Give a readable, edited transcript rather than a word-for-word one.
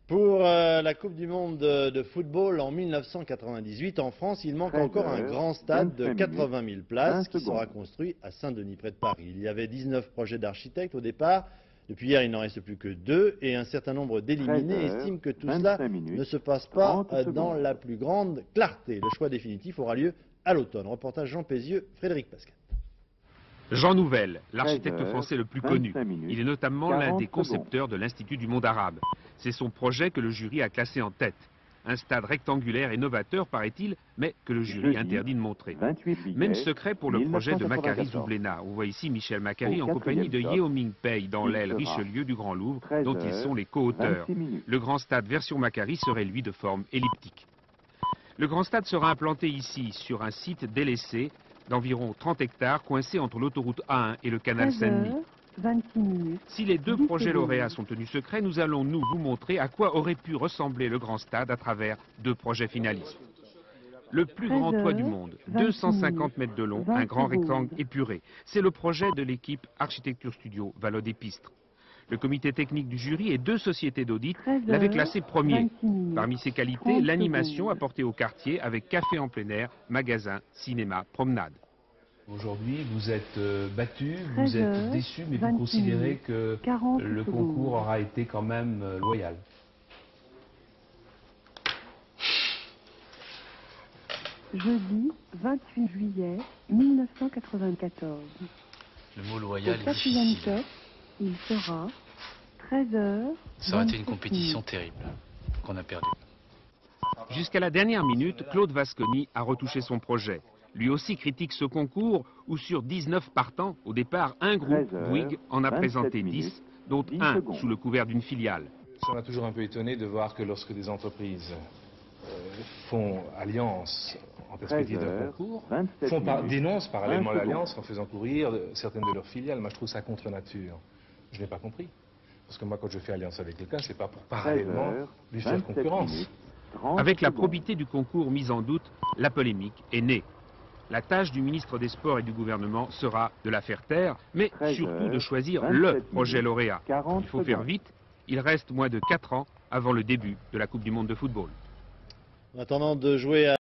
Pour la Coupe du Monde de football en 1998, en France, il manque encore un grand stade de 80 000 places qui sera construit à Saint-Denis, près de Paris. Il y avait 19 projets d'architectes au départ. Depuis hier, il n'en reste plus que 2 et un certain nombre d'éliminés estiment que tout cela ne se passe pas dans la plus grande clarté. Le choix définitif aura lieu à l'automne. Reportage Jean Pézieux, Frédéric Pascal. Jean Nouvel, l'architecte français le plus connu. Il est notamment l'un des concepteurs de l'Institut du monde arabe. C'est son projet que le jury a classé en tête. Un stade rectangulaire et novateur, paraît-il, mais que le jury interdit de montrer. Même secret pour le projet de Macquarie Zoublena. On voit ici Michel Macquarie en compagnie de Yeo Ming Pei dans l'aile Richelieu du Grand Louvre, dont ils sont les co-auteurs. Le grand stade version Macquarie serait lui de forme elliptique. Le grand stade sera implanté ici, sur un site délaissé, d'environ 30 hectares, coincé entre l'autoroute A1 et le canal Saint-Denis. Si les deux projets lauréats sont tenus secrets, nous allons vous montrer à quoi aurait pu ressembler le grand stade à travers 2 projets finalistes. Le plus grand toit du monde, 250 mètres de long, un grand rectangle épuré. C'est le projet de l'équipe Architecture Studio Valode et Pistre. Le comité technique du jury et 2 sociétés d'audit l'avaient classé premier. Parmi ses qualités, l'animation apportée au quartier avec café en plein air, magasin, cinéma, promenade. Aujourd'hui, vous êtes battu, vous êtes déçu, mais vous considérez que le concours aura été quand même loyal. Jeudi 28 juillet 1994. Le mot loyal Au est difficile. test, il sera 13h. Ça aurait été une compétition terrible qu'on a perdue. Jusqu'à la dernière minute, Claude Vasconi a retouché son projet. Lui aussi critique ce concours où sur 19 partants, au départ, un groupe, Bouygues, en a présenté 10, dont un sous le couvert d'une filiale. Ça m'a toujours un peu étonné de voir que lorsque des entreprises font alliance en perspective d'un concours, dénoncent parallèlement l'alliance en faisant courir certaines de leurs filiales. Moi, je trouve ça contre nature. Je n'ai pas compris. Parce que moi, quand je fais alliance avec quelqu'un, c'est pas pour parallèlement lui faire concurrence. Avec la probité du concours mise en doute, la polémique est née. La tâche du ministre des Sports et du gouvernement sera de la faire taire, mais surtout de choisir le projet lauréat. Il faut faire vite, il reste moins de 4 ans avant le début de la Coupe du monde de football. En attendant de jouer à